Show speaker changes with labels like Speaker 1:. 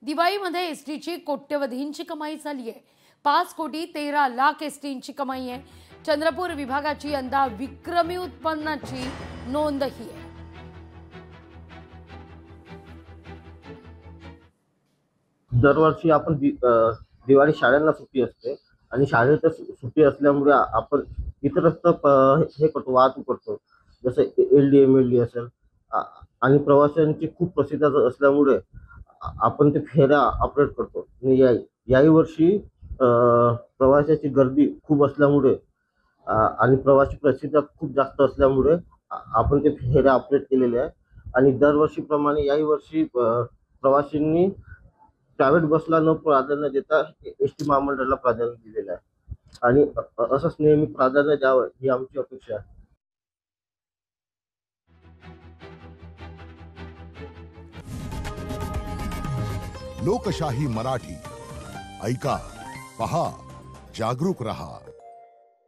Speaker 1: दिवाळीमध्ये एसटीची कोट्यवधींची कमाई झाली आहे। 5,13,00,000 एसटीची कमाई आहे। चंद्रपूर विभागाची यंदा विक्रमी उत्पन्नाची नोंदही आहे।
Speaker 2: दरवर्षी आपण दिवाळी शाळांना सुट्टी असते आणि शाळेत सुट्टी असल्यामुळे आपण इतरत्र हे करतो, वाहतूक करतो, जसं LD असेल आणि प्रवाशांची खूप प्रसिद्ध असल्यामुळे आपण ते फेऱ्या ऑपरेट करतो। याही वर्षी प्रवाशाची गर्दी खूप असल्यामुळे आणि प्रवासी प्रसिद्ध खूप जास्त असल्यामुळे आपण ते फेऱ्या ऑपरेट केलेले आहे आणि दरवर्षीप्रमाणे याही वर्षी प्रवाशांनी प्रायव्हेट बसला न प्राधान्य देता एसटी महामंडळाला प्राधान्य दिलेलं आहे आणि असंच नेहमी प्राधान्य द्यावं ही आमची अपेक्षा आहे।
Speaker 3: लोकशाही मराठी ऐका, पहा, जागरूक रहा।